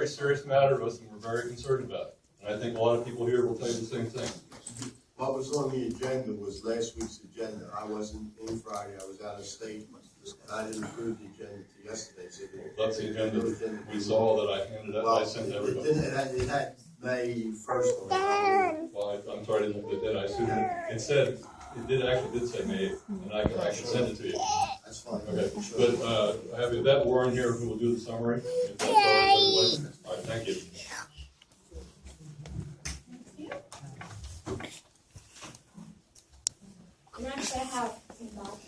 very serious matter to us, and we're very concerned about it. And I think a lot of people here will tell you the same thing. What was on the agenda was last week's agenda. I wasn't in Friday, I was out of state. I didn't approve the agenda till yesterday. So That's the agenda we saw that I handed out, I sent to everybody. It had May 1st on it. Well, I'm sorry I didn't look at that, I assume it said, it actually did say May 8th, and I can send it to you. That's fine. Okay, but I have Yvette Warren here who will do the summary. If that's all right with everybody. All right, thank you. Next, I have some documents.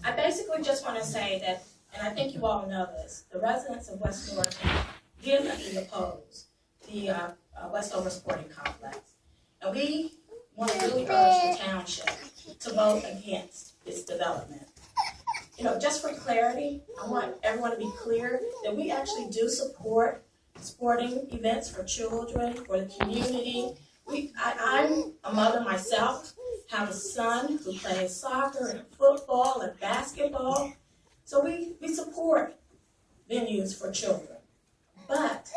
I basically just want to say that, and I think you all know this, the residents of West Norriton vehemently oppose the Westover Sporting Complex. And we want to really urge the township to vote against its development. You know, just for clarity, I want everyone to be clear that we actually do support sporting events for children, for the community. I'm a mother myself, have a son who plays soccer and football and basketball. So we support venues for children. But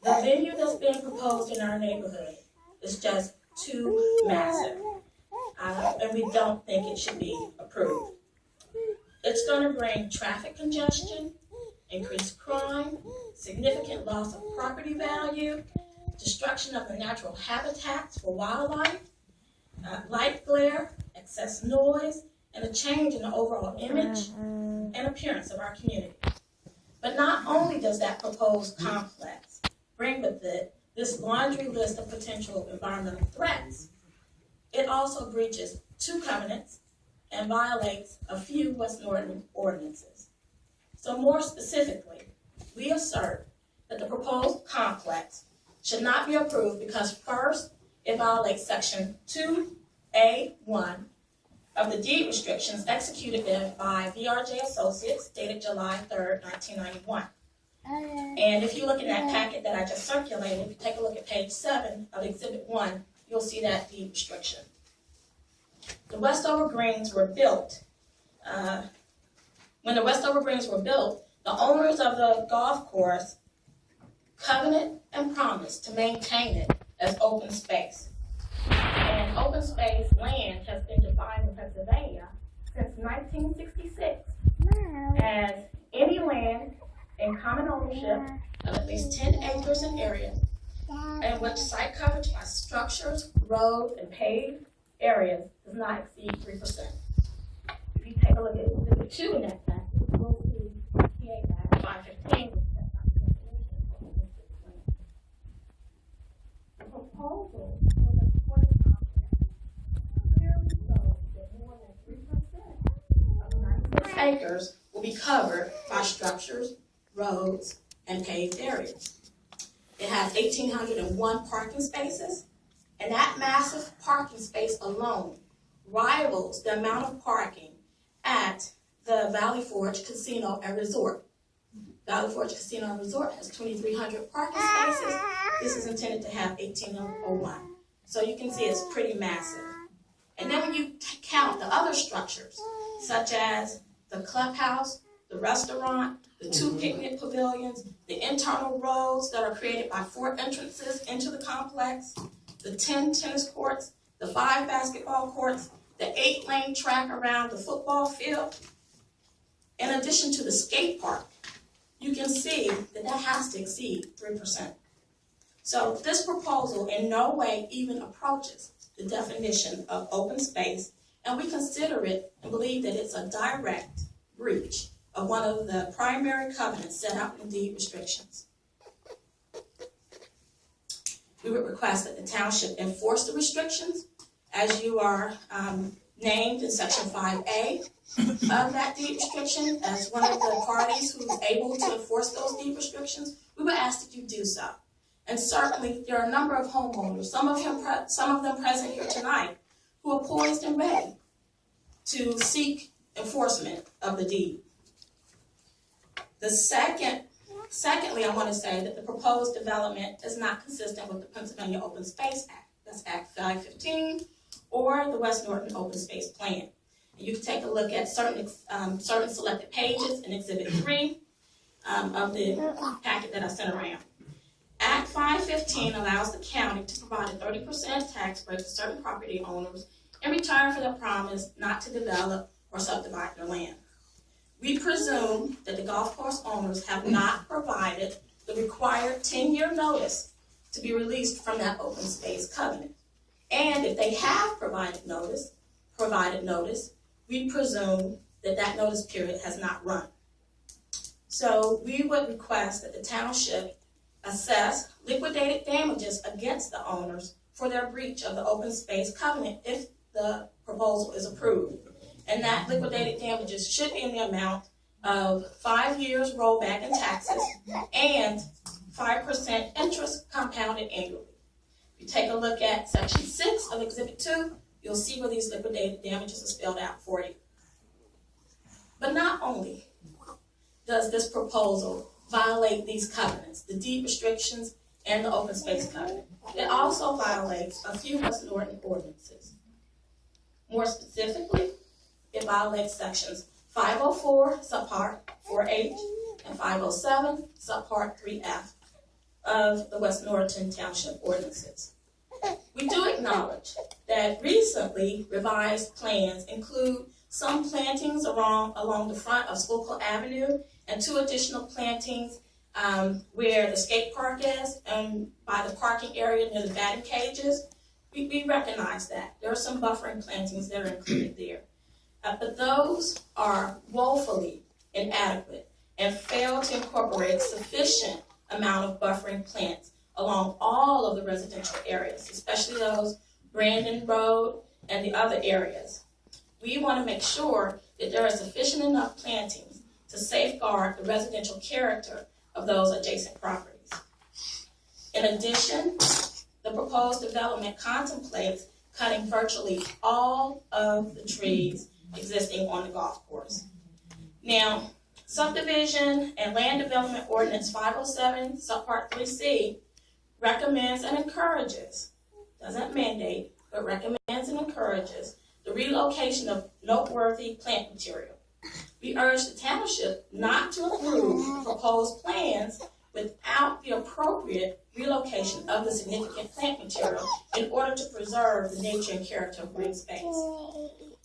the venue that's being proposed in our neighborhood is just too massive. And we don't think it should be approved. It's going to bring traffic congestion, increased crime, significant loss of property value, destruction of the natural habitats for wildlife, light glare, excess noise, and a change in the overall image and appearance of our community. But not only does that proposed complex bring with it this laundry list of potential environmental threats, it also breaches 2 covenants and violates a few West Norriton ordinances. So more specifically, we assert that the proposed complex should not be approved because first, it violates section 2A1 of the deed restrictions executed by VRJ Associates dated July 3rd, 1991. And if you look in that packet that I just circulated, if you take a look at page 7 of Exhibit 1, you'll see that deed restriction. The Westover Greens were built. When the Westover Greens were built, the owners of the golf course covenanted and promised to maintain it as open space. And open space land has been defined in Pennsylvania since 1966 as any land in common ownership of at least 10 acres in area, in which site coverage by structures, roads, and paved areas does not exceed 3%. If you take a look at Exhibit 2 in that packet, you'll see PA Act 515, which sets out the definition of open space land. The proposal for the sporting complex clearly shows that more than 3% of the 96 acres will be covered by structures, roads, and paved areas. It has 1,801 parking spaces, and that massive parking space alone rivals the amount of parking at the Valley Forge Casino and Resort. Valley Forge Casino and Resort has 2,300 parking spaces. This is intended to have 1,801. So you can see it's pretty massive. And then when you count the other structures, such as the clubhouse, the restaurant, the 2 picnic pavilions, the internal roads that are created by 4 entrances into the complex, the 10 tennis courts, the 5 basketball courts, the 8-lane track around the football field, in addition to the skate park, you can see that that has to exceed 3%. So this proposal in no way even approaches the definition of open space, and we consider it and believe that it's a direct breach of one of the primary covenants set out in deed restrictions. We would request that the township enforce the restrictions as you are named in section 5A of that deed restriction as one of the parties who is able to enforce those deed restrictions. We would ask that you do so. And certainly there are a number of homeowners, some of them present here tonight, who are poised and ready to seek enforcement of the deed. Secondly, I want to say that the proposed development is not consistent with the Pennsylvania Open Space Act. That's Act 515 or the West Norton Open Space Plan. And you can take a look at certain selected pages in Exhibit 3 of the packet that I sent around. Act 515 allows the county to provide a 30% tax break to certain property owners in return for their promise not to develop or subdivide their land. We presume that the golf course owners have not provided the required 10-year notice to be released from that open space covenant. And if they have provided notice, we presume that that notice period has not run. So we would request that the township assess liquidated damages against the owners for their breach of the open space covenant if the proposal is approved. And that liquidated damages should be in the amount of 5 years rollback in taxes and 5% interest compounded annually. If you take a look at Section 6 of Exhibit 2, you'll see where these liquidated damages are spelled out for you. But not only does this proposal violate these covenants, the deed restrictions and the open space covenant, it also violates a few West Norton ordinances. More specifically, it violates sections 504, subpart 4H, and 507, subpart 3F of the West Norton Township ordinances. We do acknowledge that recently revised plans include some plantings along the front of Schuylkill Avenue and 2 additional plantings where the skate park is and by the parking area near the batting cages. We recognize that. There are some buffering plantings that are included there. But those are woefully inadequate and fail to incorporate sufficient amount of buffering plants along all of the residential areas, especially those Brandon Road and the other areas. We want to make sure that there are sufficient enough plantings to safeguard the residential character of those adjacent properties. In addition, the proposed development contemplates cutting virtually all of the trees existing on the golf course. Now, Subdivision and Land Development Ordinance 507, subpart 3C, recommends and encourages, doesn't mandate, but recommends and encourages the relocation of noteworthy plant material. We urge the township not to approve the proposed plans without the appropriate relocation of the significant plant material in order to preserve the nature and character of green space.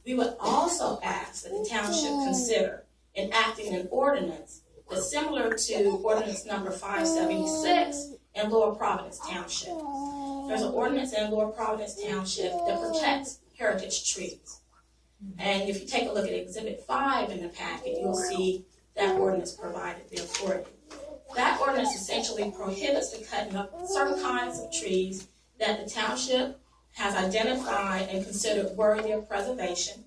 We would also ask that the township consider enacting an ordinance that's similar to ordinance number 576 in Lower Providence Township. There's an ordinance in Lower Providence Township that protects heritage trees. And if you take a look at Exhibit 5 in the packet, you'll see that ordinance provided there for you. That ordinance essentially prohibits the cutting of certain kinds of trees that the township has identified and considered worthy of preservation.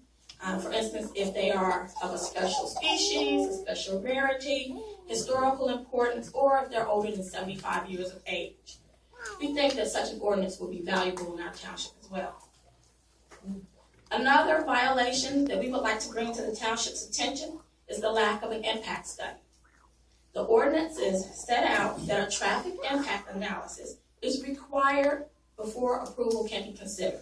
For instance, if they are of a special species, a special rarity, historical importance, or if they're older than 75 years of age. We think that such an ordinance will be valuable in our township as well. Another violation that we would like to bring to the township's attention is the lack of an impact study. The ordinances set out that a traffic impact analysis is required before approval can be considered.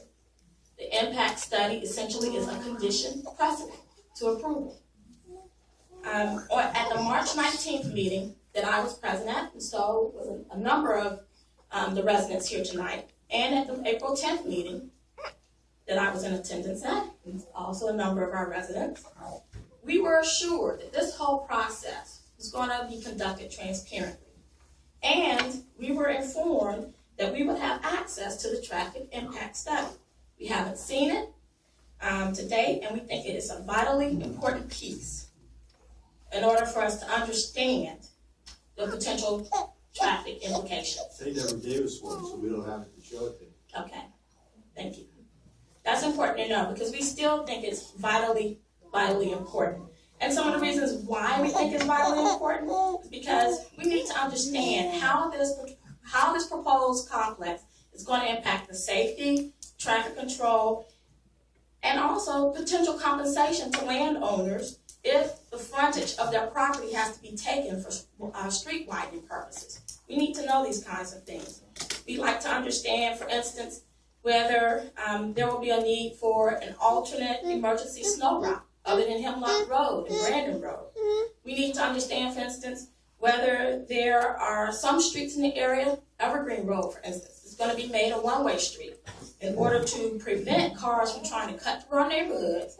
The impact study essentially is a condition precedent to approval. At the March 19th meeting that I was present at, and so was a number of the residents here tonight, and at the April 10th meeting that I was in attendance at, and also a number of our residents, we were assured that this whole process was going to be conducted transparently. And we were informed that we would have access to the traffic impact study. We haven't seen it to date, and we think it is a vitally important piece in order for us to understand the potential traffic implications. They never gave us one, so we don't have it to show it to you. Okay, thank you. That's important to know because we still think it's vitally important. And some of the reasons why we think it's vitally important is because we need to understand how this proposed complex is going to impact the safety, traffic control, And also potential compensation to landowners if the frontage of their property has to be taken for street widening purposes. We need to know these kinds of things. We'd like to understand, for instance, whether there will be a need for an alternate emergency snow route other than Hemlock Road and Brandon Road. We need to understand, for instance, whether there are some streets in the area, Evergreen Road, for instance, is going to be made a one-way street in order to prevent cars from trying to cut through our neighborhoods